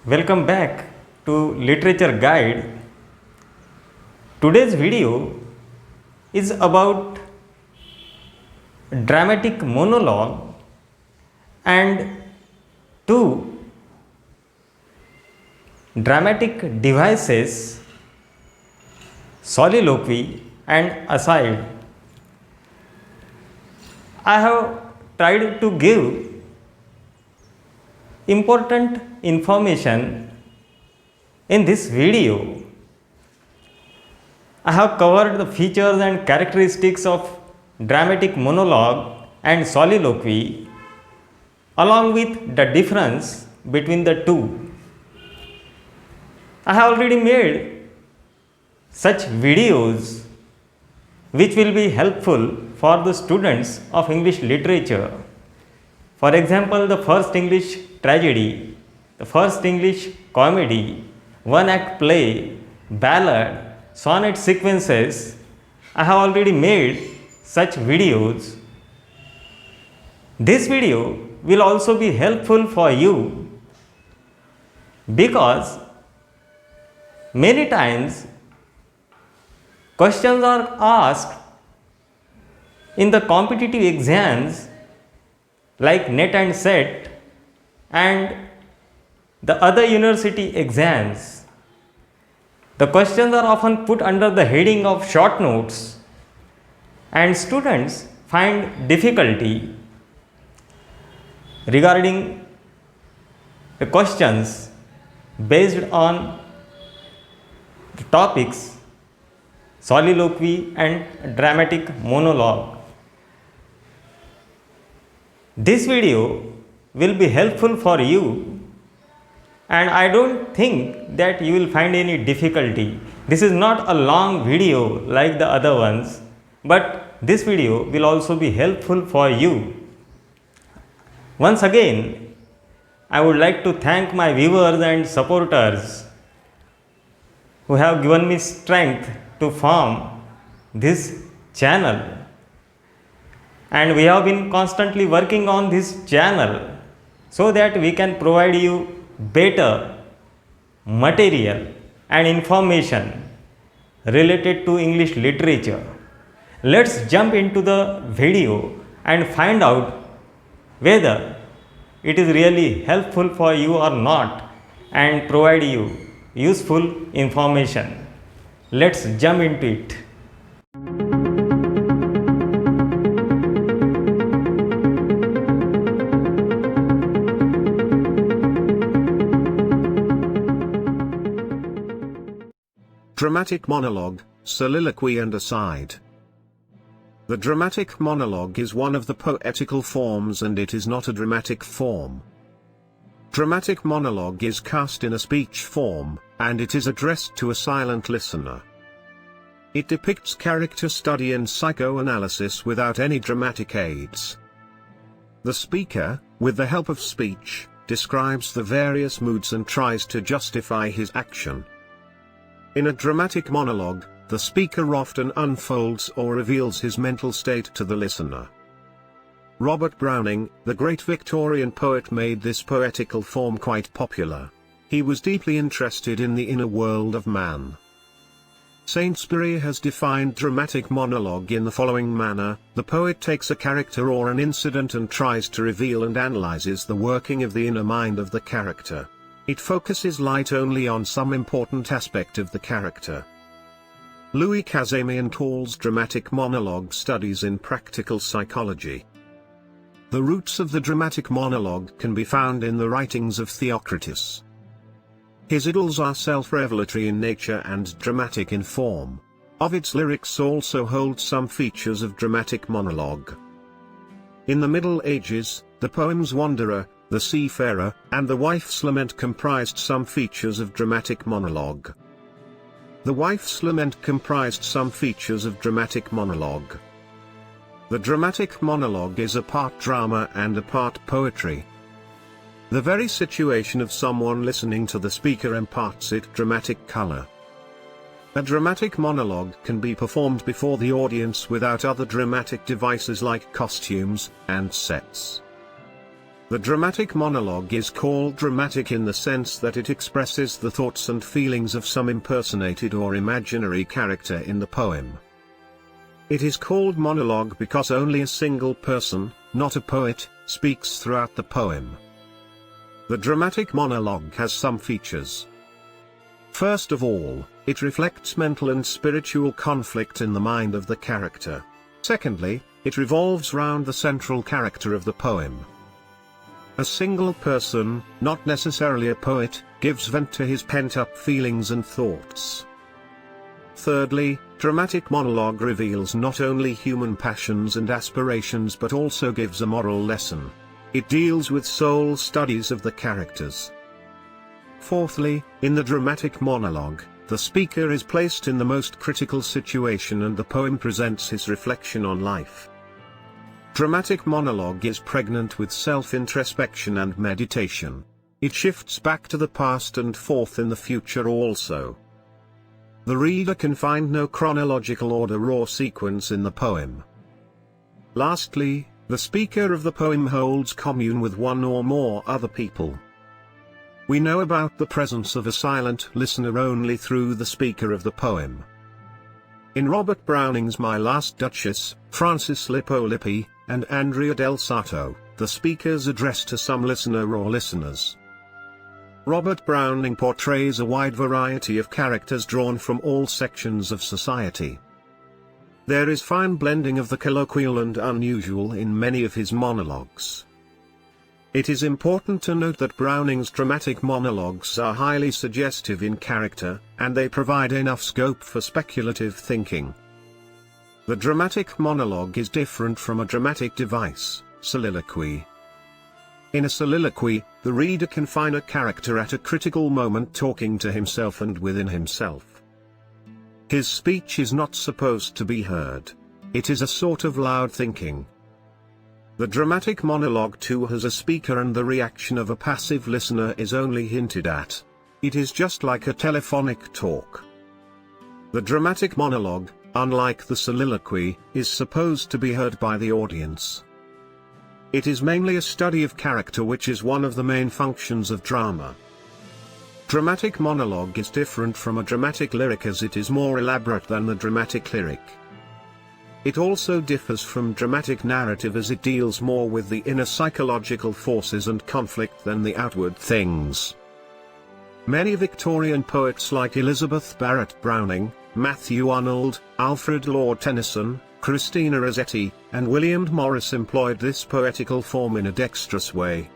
Welcome back to Literature Guide. Today's video is about dramatic monologue and two dramatic devices, soliloquy and aside. I have tried to give important information in this video. I have covered the features and characteristics of dramatic monologue and soliloquy along with the difference between the two. I have already made such videos which will be helpful for the students of English literature. For example, the first English tragedy, the first English comedy, one act play, ballad, sonnet sequences. I have already made such videos. This video will also be helpful for you because many times questions are asked in the competitive exams like NET and SET and the other university exams. The questions are often put under the heading of short notes and students find difficulty regarding the questions based on the topics soliloquy and dramatic monologue. This video will be helpful for you and I don't think that you will find any difficulty. This is not a long video like the other ones, but this video will also be helpful for you. Once again, I would like to thank my viewers and supporters who have given me strength to form this channel. And we have been constantly working on this channel so that we can provide you better material and information related to English literature. Let's jump into the video and find out whether it is really helpful for you or not and provide you useful information. Let's jump into it. Dramatic monologue, soliloquy and aside. The dramatic monologue is one of the poetical forms and it is not a dramatic form. Dramatic monologue is cast in a speech form, and it is addressed to a silent listener. It depicts character study and psychoanalysis without any dramatic aids. The speaker, with the help of speech, describes the various moods and tries to justify his action. In a dramatic monologue, the speaker often unfolds or reveals his mental state to the listener. Robert Browning, the great Victorian poet, made this poetical form quite popular. He was deeply interested in the inner world of man. Saintsbury has defined dramatic monologue in the following manner: the poet takes a character or an incident and tries to reveal and analyzes the working of the inner mind of the character. It focuses light only on some important aspect of the character. Louis Kazemian calls dramatic monologue studies in practical psychology. The roots of the dramatic monologue can be found in the writings of Theocritus. His idylls are self-revelatory in nature and dramatic in form. Ovid's lyrics also hold some features of dramatic monologue. In the Middle Ages, the poems Wanderer, The Seafarer, and The Wife's Lament comprised some features of dramatic monologue. The Wife's Lament comprised some features of dramatic monologue. The dramatic monologue is a part drama and a part poetry. The very situation of someone listening to the speaker imparts it dramatic color. A dramatic monologue can be performed before the audience without other dramatic devices like costumes and sets. The dramatic monologue is called dramatic in the sense that it expresses the thoughts and feelings of some impersonated or imaginary character in the poem. It is called monologue because only a single person, not a poet, speaks throughout the poem. The dramatic monologue has some features. First of all, it reflects mental and spiritual conflict in the mind of the character. Secondly, it revolves round the central character of the poem. A single person, not necessarily a poet, gives vent to his pent-up feelings and thoughts. Thirdly, dramatic monologue reveals not only human passions and aspirations but also gives a moral lesson. It deals with soul studies of the characters. Fourthly, in the dramatic monologue, the speaker is placed in the most critical situation and the poem presents his reflection on life. Dramatic monologue is pregnant with self-introspection and meditation. It shifts back to the past and forth in the future also. The reader can find no chronological order or sequence in the poem. Lastly, the speaker of the poem holds commune with one or more other people. We know about the presence of a silent listener only through the speaker of the poem. In Robert Browning's My Last Duchess, Francis Lippo Lippi, and Andrea del Sarto, the speakers address to some listener or listeners. Robert Browning portrays a wide variety of characters drawn from all sections of society. There is fine blending of the colloquial and unusual in many of his monologues. It is important to note that Browning's dramatic monologues are highly suggestive in character, and they provide enough scope for speculative thinking. The dramatic monologue is different from a dramatic device, soliloquy. In a soliloquy, the reader can find a character at a critical moment talking to himself and within himself. His speech is not supposed to be heard. It is a sort of loud thinking. The dramatic monologue too has a speaker and the reaction of a passive listener is only hinted at. It is just like a telephonic talk. The dramatic monologue, unlike the soliloquy, is supposed to be heard by the audience. It is mainly a study of character, which is one of the main functions of drama. Dramatic monologue is different from a dramatic lyric as it is more elaborate than the dramatic lyric. It also differs from dramatic narrative as it deals more with the inner psychological forces and conflict than the outward things. Many Victorian poets like Elizabeth Barrett Browning, Matthew Arnold, Alfred Lord Tennyson, Christina Rossetti, and William Morris employed this poetical form in a dexterous way.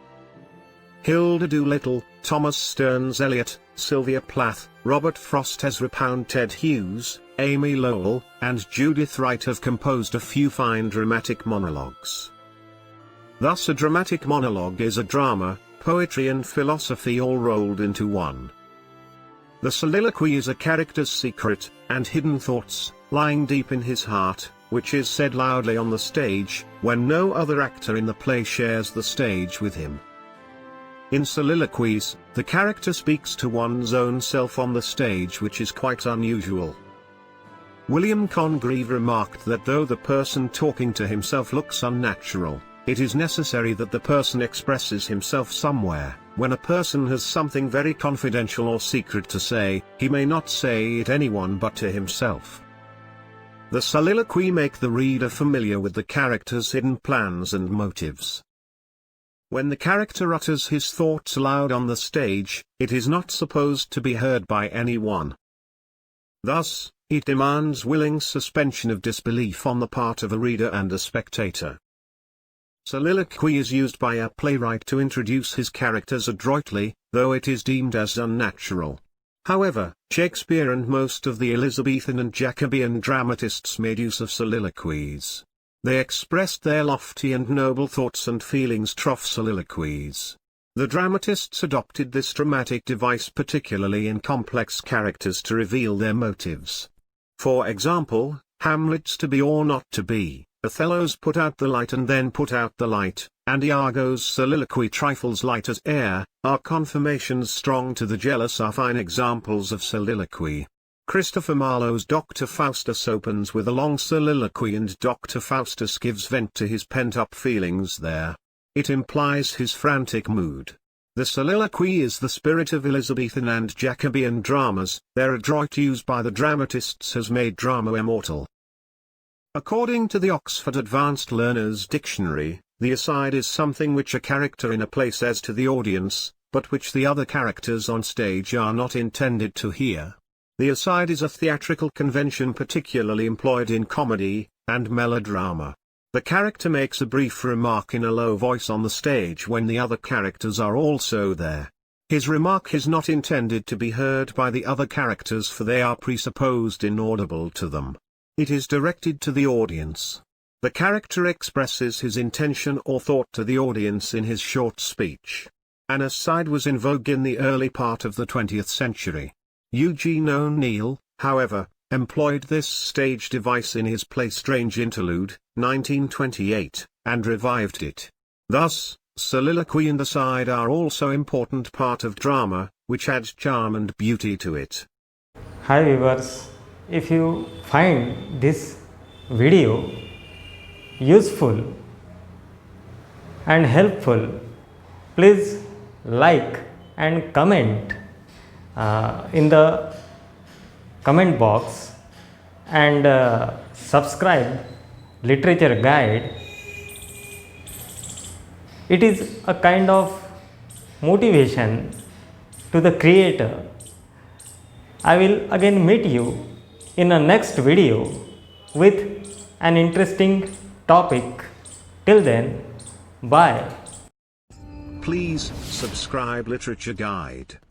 Hilda Doolittle, Thomas Stearns Eliot, Sylvia Plath, Robert Frost, Ezra Pound, Ted Hughes, Amy Lowell, and Judith Wright have composed a few fine dramatic monologues. Thus a dramatic monologue is a drama, poetry and philosophy all rolled into one. The soliloquy is a character's secret, and hidden thoughts, lying deep in his heart, which is said loudly on the stage, when no other actor in the play shares the stage with him. In soliloquies, the character speaks to one's own self on the stage, which is quite unusual. William Congreve remarked that though the person talking to himself looks unnatural, it is necessary that the person expresses himself somewhere. When a person has something very confidential or secret to say, he may not say it anyone but to himself. The soliloquy make the reader familiar with the character's hidden plans and motives. When the character utters his thoughts aloud on the stage, it is not supposed to be heard by anyone. Thus, it demands willing suspension of disbelief on the part of a reader and a spectator. Soliloquy is used by a playwright to introduce his characters adroitly, though it is deemed as unnatural. However, Shakespeare and most of the Elizabethan and Jacobean dramatists made use of soliloquies. They expressed their lofty and noble thoughts and feelings through soliloquies. The dramatists adopted this dramatic device particularly in complex characters to reveal their motives. For example, Hamlet's To Be or Not to Be, Othello's Put Out the Light and Then Put Out the Light, and Iago's soliloquy Trifles Light as Air, are confirmations strong to the jealous are fine examples of soliloquy. Christopher Marlowe's Dr. Faustus opens with a long soliloquy and Dr. Faustus gives vent to his pent-up feelings there. It implies his frantic mood. The soliloquy is the spirit of Elizabethan and Jacobean dramas. Their adroit use by the dramatists has made drama immortal. According to the Oxford Advanced Learner's Dictionary, the aside is something which a character in a play says to the audience, but which the other characters on stage are not intended to hear. The aside is a theatrical convention particularly employed in comedy and melodrama. The character makes a brief remark in a low voice on the stage when the other characters are also there. His remark is not intended to be heard by the other characters, for they are presupposed inaudible to them. It is directed to the audience. The character expresses his intention or thought to the audience in his short speech. An aside was in vogue in the early part of the 20th century. Eugene O'Neill, however, employed this stage device in his play Strange Interlude, 1928, and revived it. Thus, soliloquy and aside are also important part of drama, which adds charm and beauty to it. Hi viewers, if you find this video useful and helpful, please like and comment in the comment box, and subscribe Literature Guide. It is a kind of motivation to the creator. I will again meet you in a next video with an interesting topic. Till then, bye. Please subscribe Literature Guide.